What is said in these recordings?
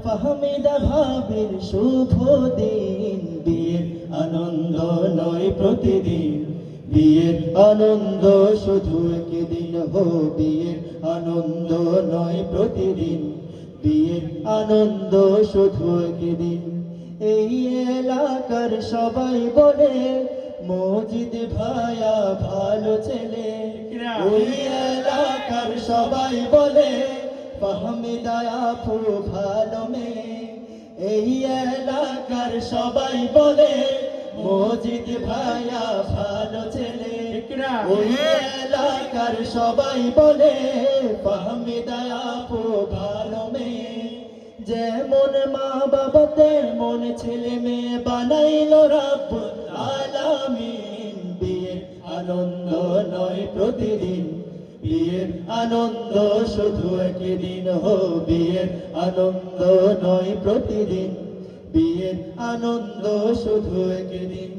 ফাহমিদা ভাবির শুভ দিন, বিয়ের আনন্দ নয় প্রতিদিন, বিয়ের আনন্দ শুধু একদিন, হো বিয়ের আনন্দ নয় প্রতিদিন, বিয়ের আনন্দ শুধু একদিন। এই এলাকার সবাই বলে মজিদ ভাইয়া ভালো ছেলে, ওই এলাকার সবাই বলে ফাহমিদা আপু ভালো মেয়ে, এই এলাকার সবাই বলে মজিদ ভাইয়া ভালো ছেলে, ওই এলাকার সবাই বলে ফাহমিদা আপু ভালো মেয়ে। যেমন মা বাবা তেমন ছেলে মেয়ে বানাইলো রাব্বুল আলামিন, বিয়ের আনন্দ নয় প্রতিদিন, বিয়ের আনন্দ শুধু একদিন, হো বিয়ের আনন্দ নয় প্রতিদিন, বিয়ের আনন্দ শুধু একদিন।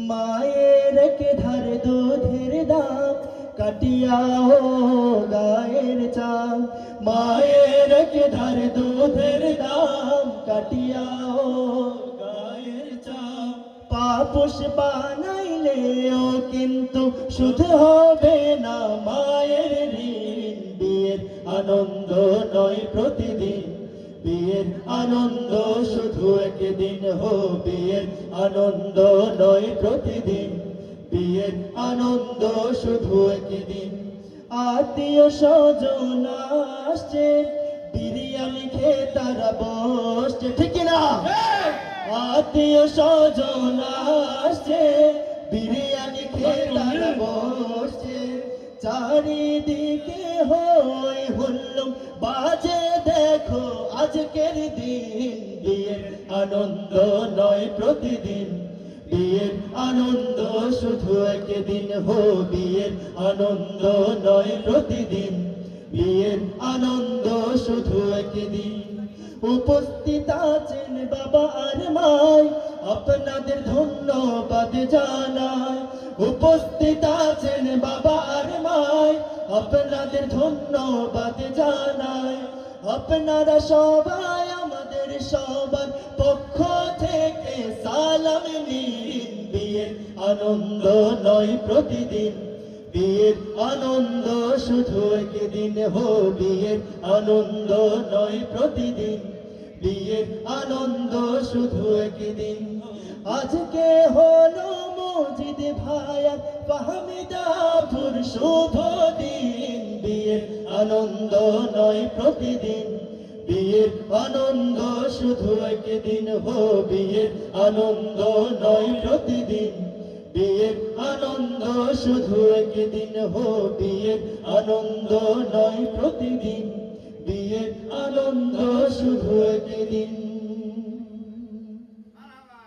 মায়ের কে ধারে দুধের দাম কাটিয়া ও গায়ের চাম, মায়ের কে ধারে দুধের দাম কাটিয়া ও গায়ের চাম। পাপোশ বানাইলেও কিন্তু শুধু হবে না মায়ের ঋণ, বিয়ের আনন্দ নয় প্রতিদিন, বিয়ের আনন্দ শুধু একদিন, হো বিয়ের আনন্দ নয় প্রতিদিন, বিয়ের আনন্দ শুধু একদিন। আত্মীয় স্বজন আসছে বিরিয়ানি খেয়ে তারা বসছে, ঠিক না? আত্মীয় স্বজন আসছে বিরিয়ানি খেয়ে তারা বসছে, চারিদিকে হই হুল্লুম বাজে দেখো আজকের দিন, বিয়ের আনন্দ নয় প্রতিদিন, বিয়ের আনন্দ শুধু একদিন, হো বিয়ের আনন্দ নয় প্রতিদিন, বিয়ের আনন্দ শুধু একদিন। উপস্থিত আছেন বাবা আর মাই আপনাদের ধন্যবাদ জানাই, উপস্থিত আছেন বাবা আর মাই আপনাদের ধন্যবাদ জানাই। আপনারা সবাই আমাদের সবার পক্ষ থেকে সালাম নিন, বিয়ের আনন্দ নয় প্রতিদিন, বিয়ের আনন্দ শুধু একদিন, হো বিয়ের আনন্দ নয় প্রতিদিন, বিয়ের আনন্দ শুধু একদিন। আজকে হলো মজিদ ভাইয়ার ফাহমিদা আপুর শুভ দিন, বিয়ের আনন্দ নয় প্রতিদিন, বিয়ের আনন্দ শুধু একদিন, হো বিয়ের আনন্দ নয় প্রতিদিন, বিয়ের আনন্দ শুধু একদিন, হো বিয়ের আনন্দ নয় প্রতিদিন, বিয়ের আনন্দ শুধু একদিন।